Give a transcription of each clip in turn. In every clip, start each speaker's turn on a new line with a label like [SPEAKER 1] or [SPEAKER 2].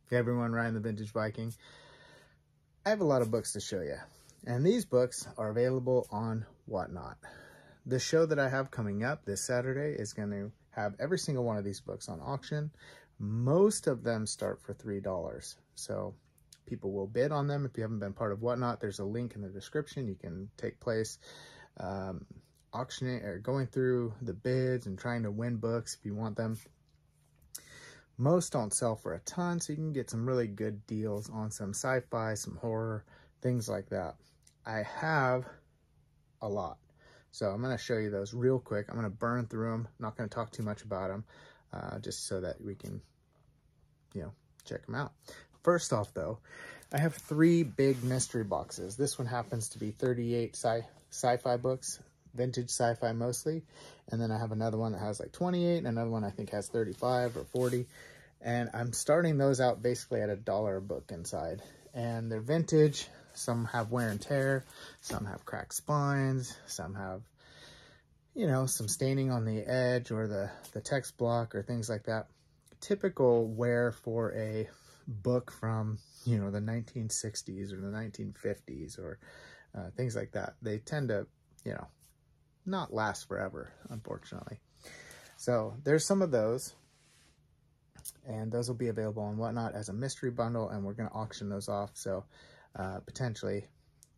[SPEAKER 1] Hey everyone, Ryan the Vintage Viking. I have a lot of books to show you, and these books are available on Whatnot. The show that I have coming up this Saturday is going to have every single one of these books on auction. Most of them start for $3, so people will bid on them. If you haven't been part of Whatnot, there's a link in the description. You can take place auctioning or going through the bids and trying to win books if you want them. Most don't sell for a ton, so you can get some really good deals on some sci-fi, some horror, things like that. I have a lot, so I'm going to show you those real quick. I'm going to burn through them. I'm not going to talk too much about them, just so that we can, check them out. First off, though, I have 3 big mystery boxes. This one happens to be 38 sci-fi books, vintage sci-fi mostly, and then I have another one that has like 28, and another one I think has 35 or 40, and I'm starting those out basically at $1 a book inside, and they're vintage. Some have wear and tear, some have cracked spines, some have, some staining on the edge or the text block or things like that. Typical wear for a book from, the 1960s or the 1950s or things like that. They tend to, not last forever, unfortunately. So there's some of those, and those will be available on Whatnot as a mystery bundle, and we're going to auction those off. So potentially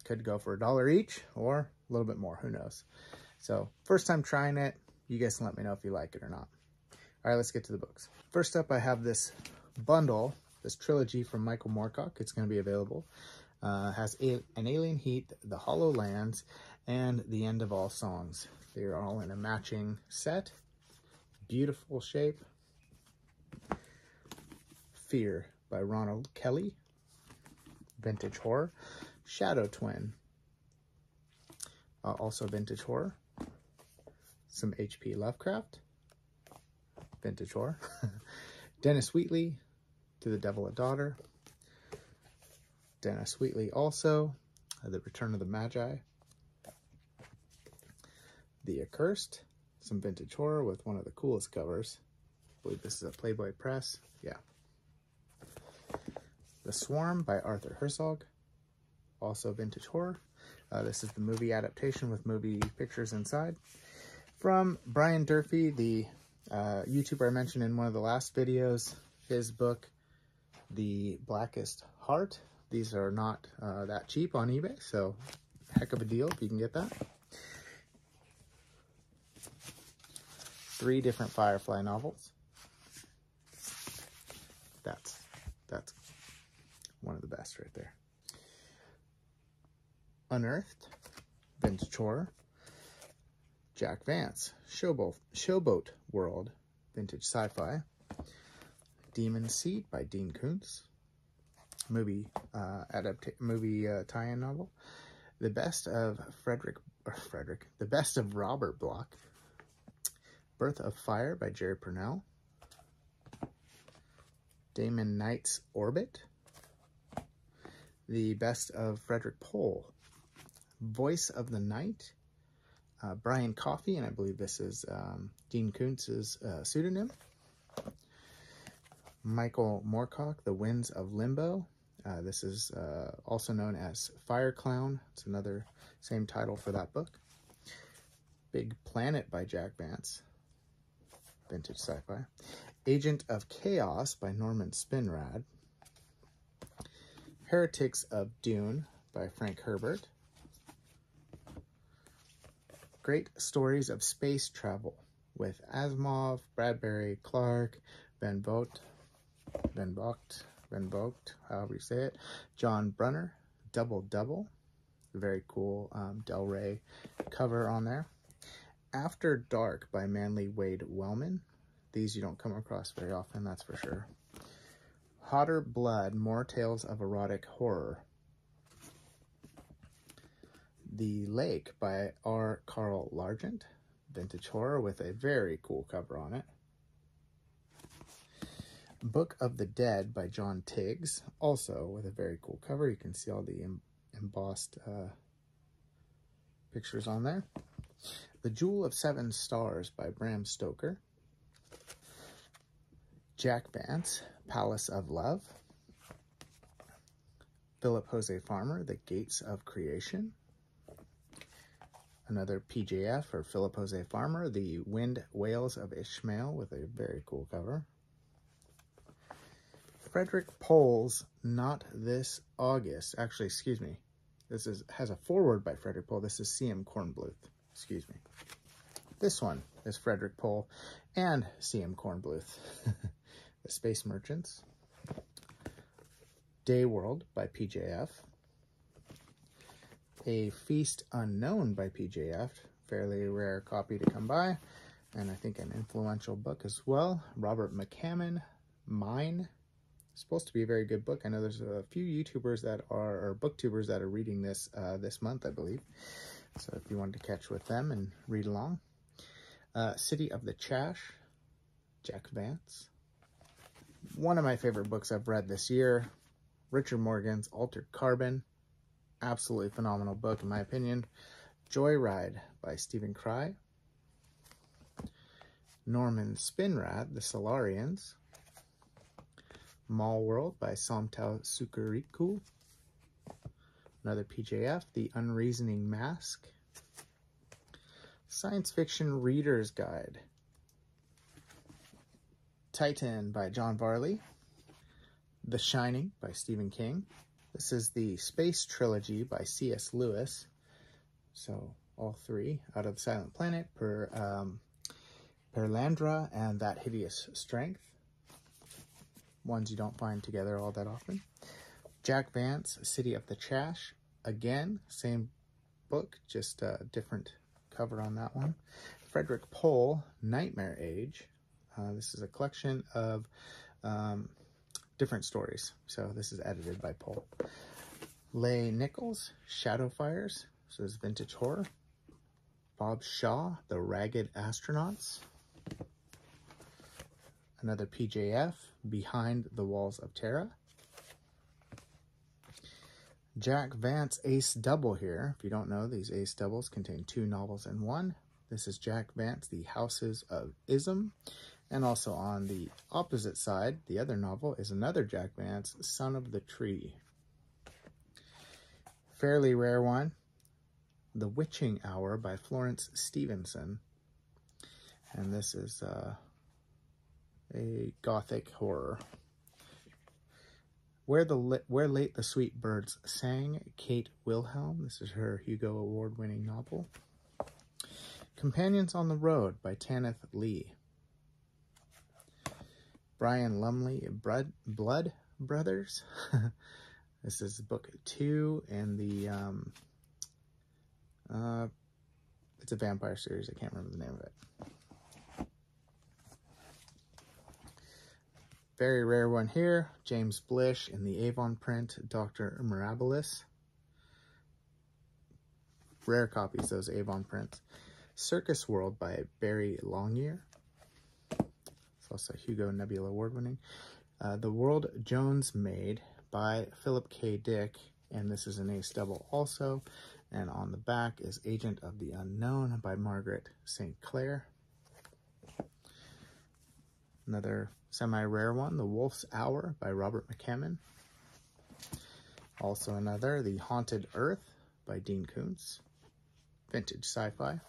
[SPEAKER 1] could go for $1 each or a little bit more, who knows. So first time trying it, you guys can let me know if you like it or not. All right, let's get to the books. First up, I have this bundle, this trilogy from Michael Moorcock. It's going to be available. Has An Alien Heat, The Hollow Lands, and The End of All Songs. They are all in a matching set. Beautiful shape. Fear by Ronald Kelly. Vintage horror. Shadow Twin. Also vintage horror. Some H.P. Lovecraft. Vintage horror. Dennis Wheatley, To the Devil a Daughter. Dennis Wheatley also, The Return of the Magi. The Accursed, some vintage horror with one of the coolest covers. I believe this is a Playboy Press. Yeah. The Swarm by Arthur Herzog, also vintage horror. This is the movie adaptation with movie pictures inside. From Brian Durfee, the YouTuber I mentioned in one of the last videos, his book, The Blackest Heart. These are not that cheap on eBay, so heck of a deal if you can get that. 3 different Firefly novels. That's one of the best right there. Unearthed, vintage horror. Jack Vance, Showboat World, vintage sci-fi. Demon Seed by Dean Koontz, movie tie-in novel. The Best of The Best of Robert Bloch. Birth of Fire by Jerry Purnell. Damon Knight's Orbit. The Best of Frederick Pohl. Voice of the Night. Brian Coffey, and I believe this is Dean Koontz's pseudonym. Michael Moorcock, The Winds of Limbo. This is also known as Fire Clown. It's another same title for that book. Big Planet by Jack Vance. Vintage sci-fi. Agent of Chaos by Norman Spinrad. Heretics of Dune by Frank Herbert. Great Stories of Space Travel with Asimov, Bradbury, Clark, Van Vogt, however you say it. John Brunner, Double Double. Very cool Del Rey cover on there. After Dark by Manly Wade Wellman. These you don't come across very often, that's for sure. Hotter Blood, More Tales of Erotic Horror. The Lake by R. Carl Largent. Vintage horror with a very cool cover on it. Book of the Dead by John Tiggs, also with a very cool cover. You can see all the embossed pictures on there. The Jewel of Seven Stars by Bram Stoker. Jack Vance, Palace of Love. Philip Jose Farmer, The Gates of Creation. Another PJF, or Philip Jose Farmer, The Wind Whales of Ishmael, with a very cool cover. Frederick Pohl's Not This August. Actually, excuse me. This has a foreword by Frederick Pohl. This is C.M. Kornbluth. Excuse me. This one is Frederick Pohl and C.M. Kornbluth. The Space Merchants. Day World by PJF. A Feast Unknown by PJF. Fairly rare copy to come by. And I think an influential book as well. Robert McCammon, Mine. Supposed to be a very good book. I know there's a few YouTubers that are, or booktubers that are reading this this month, I believe. So if you wanted to catch with them and read along. City of the Chash, Jack Vance. One of my favorite books I've read this year, Richard Morgan's Altered Carbon. Absolutely phenomenal book, in my opinion. Joyride by Stephen Fry. Norman Spinrad, The Solarians. Mall World by Somtau Sukariku. Another PJF, The Unreasoning Mask. Science Fiction Reader's Guide. Titan by John Varley. The Shining by Stephen King. This is the Space Trilogy by C.S. Lewis. So all three, Out of the Silent Planet, Perlandra, and That Hideous Strength. Ones you don't find together all that often. Jack Vance, City of the Chash. Again, same book, just a different cover on that one. Frederick Pohl, Nightmare Age. This is a collection of different stories. So this is edited by Pohl. Leigh Nichols, Shadow Fires. So it's vintage horror. Bob Shaw, The Ragged Astronauts. Another PJF, Behind the Walls of Terra. Jack Vance Ace Double here. If you don't know, these Ace Doubles contain 2 novels in one. This is Jack Vance, The Houses of Ism. And also on the opposite side, the other novel is another Jack Vance, Son of the Tree. Fairly rare one, The Witching Hour by Florence Stevenson. And this is a gothic horror. Where Late the Sweet Birds Sang, Kate Wilhelm. This is her Hugo Award-winning novel. Companions on the Road by Tanith Lee. Brian Lumley, Blood Brothers. This is book 2 in the, it's a vampire series. I can't remember the name of it. Very rare one here. James Blish in the Avon print, Dr. Mirabilis. Rare copies, those Avon prints. Circus World by Barry Longyear. It's also Hugo Nebula Award-winning. The World Jones Made by Philip K. Dick, and this is an Ace Double also. And on the back is Agent of the Unknown by Margaret St. Clair. Another semi-rare one, The Wolf's Hour by Robert McCammon. Also another, The Haunted Earth by Dean Koontz. Vintage sci-fi.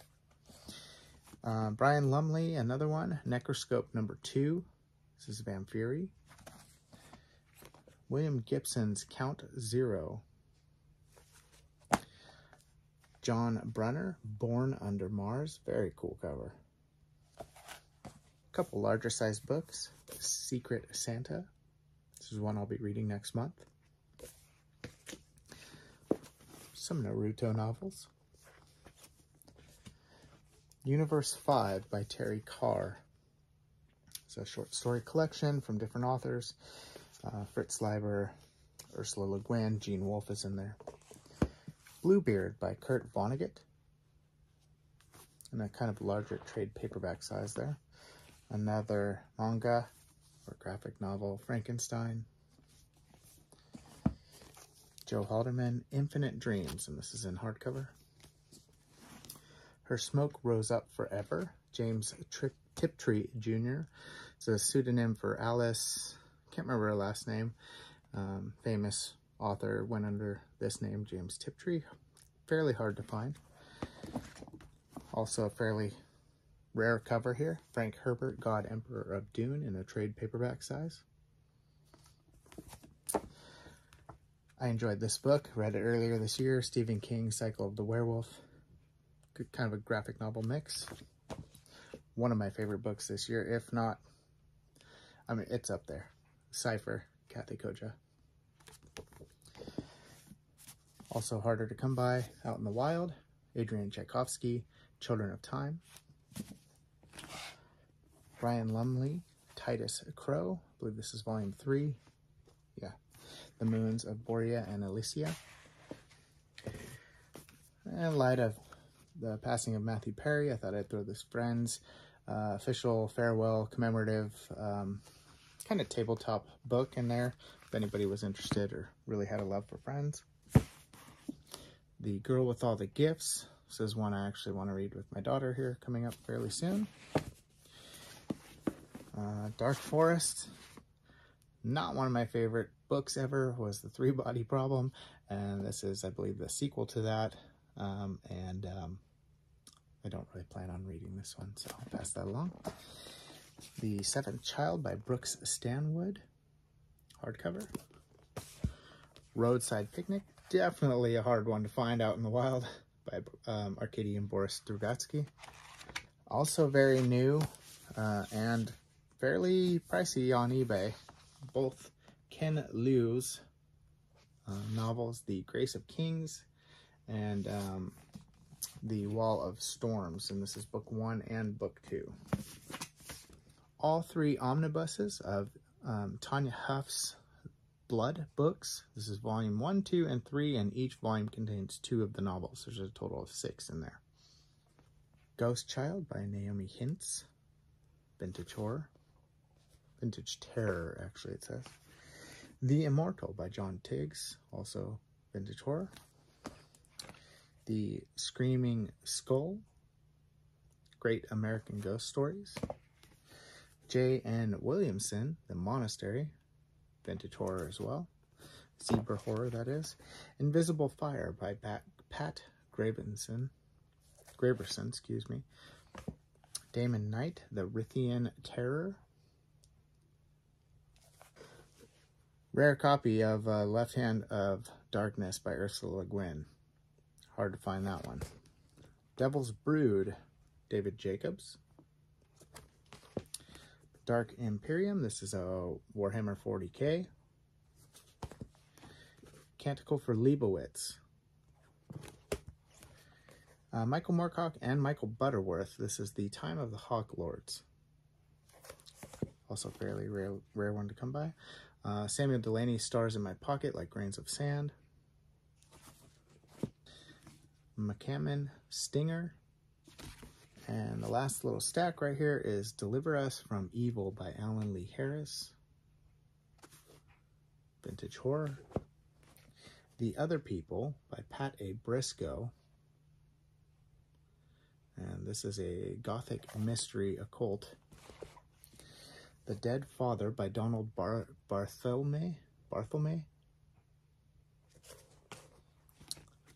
[SPEAKER 1] Brian Lumley, another one, Necroscope number 2. This is Vampiri. William Gibson's Count Zero. John Brunner, Born Under Mars. Very cool cover. A couple larger sized books. Secret Santa. This is one I'll be reading next month. Some Naruto novels. Universe 5 by Terry Carr. It's a short story collection from different authors. Fritz Leiber, Ursula Le Guin, Gene Wolfe is in there. Bluebeard by Kurt Vonnegut. And a kind of larger trade paperback size there. Another manga or graphic novel, Frankenstein. Joe Haldeman, Infinite Dreams, and this is in hardcover. Her Smoke Rose Up Forever, James Tiptree Jr. It's a pseudonym for Alice, can't remember her last name, famous author went under this name, James Tiptree. Fairly hard to find. Also a fairly rare cover here. Frank Herbert, God Emperor of Dune, in a trade paperback size. I enjoyed this book. Read it earlier this year. Stephen King's Cycle of the Werewolf. Good, kind of a graphic novel mix. One of my favorite books this year, if not, I mean, it's up there. Cipher, Kathy Koja. Also harder to come by, Out in the Wild, Adrian Tchaikovsky, Children of Time. Ryan Lumley, Titus Crow. I believe this is volume 3. Yeah. The Moons of Borea and Elysia. In light of the passing of Matthew Perry, I thought I'd throw this Friends official farewell commemorative kind of tabletop book in there, if anybody was interested or really had a love for Friends. The Girl with All the Gifts. This is one I actually want to read with my daughter here, coming up fairly soon. Dark Forest. Not one of my favorite books ever, was The Three Body Problem, and this is, I believe, the sequel to that. I don't really plan on reading this one, so I'll pass that along. The Seventh Child by Brooks Stanwood, hardcover. Roadside Picnic, definitely a hard one to find out in the wild, by Arkady and Boris Strugatsky. Also very new and fairly pricey on eBay. Both Ken Liu's novels, The Grace of Kings and The Wall of Storms, and this is book 1 and book 2. All 3 omnibuses of Tanya Huff's Blood books. This is volume 1, 2, and 3, and each volume contains 2 of the novels. There's a total of 6 in there. Ghost Child by Naomi Hintz, vintage horror. Vintage terror, actually, it says. The Immortal by John Tiggs, also vintage horror. The Screaming Skull, Great American Ghost Stories. J.N. Williamson, The Monastery, vintage horror as well. Zebra horror, that is. Invisible Fire by Pat Graberson, excuse me. Damon Knight, The Rithian Terror. Rare copy of Left Hand of Darkness by Ursula Le Guin. Hard to find that one. Devil's Brood, David Jacobs. Dark Imperium, this is a Warhammer 40k. Canticle for Leibowitz. Michael Moorcock and Michael Butterworth, this is The Time of the Hawk Lords. Also fairly rare one to come by. Samuel Delaney, Stars in My Pocket, Like Grains of Sand. McCammon, Stinger. And the last little stack right here is Deliver Us from Evil by Alan Lee Harris. Vintage horror. The Other People by Pat A. Briscoe. And this is a gothic mystery occult. The Dead Father by Donald Barthelme.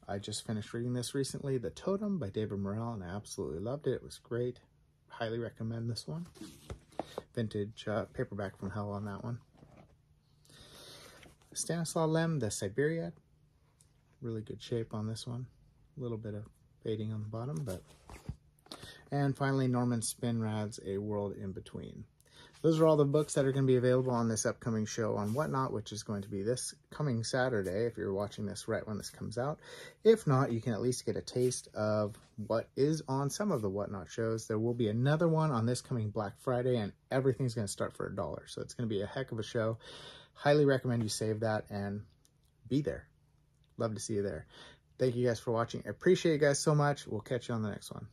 [SPEAKER 1] I just finished reading this recently. The Totem by David Morrell, and I absolutely loved it. It was great. Highly recommend this one. Vintage paperback from hell on that one. Stanislaw Lem, The Siberiad. Really good shape on this one. A little bit of fading on the bottom, but... And finally, Norman Spinrad's A World in Between. Those are all the books that are going to be available on this upcoming show on Whatnot, which is going to be this coming Saturday, if you're watching this right when this comes out. If not, you can at least get a taste of what is on some of the Whatnot shows. There will be another one on this coming Black Friday, and everything's going to start for $1. So it's going to be a heck of a show. Highly recommend you save that and be there. Love to see you there. Thank you guys for watching. I appreciate you guys so much. We'll catch you on the next one.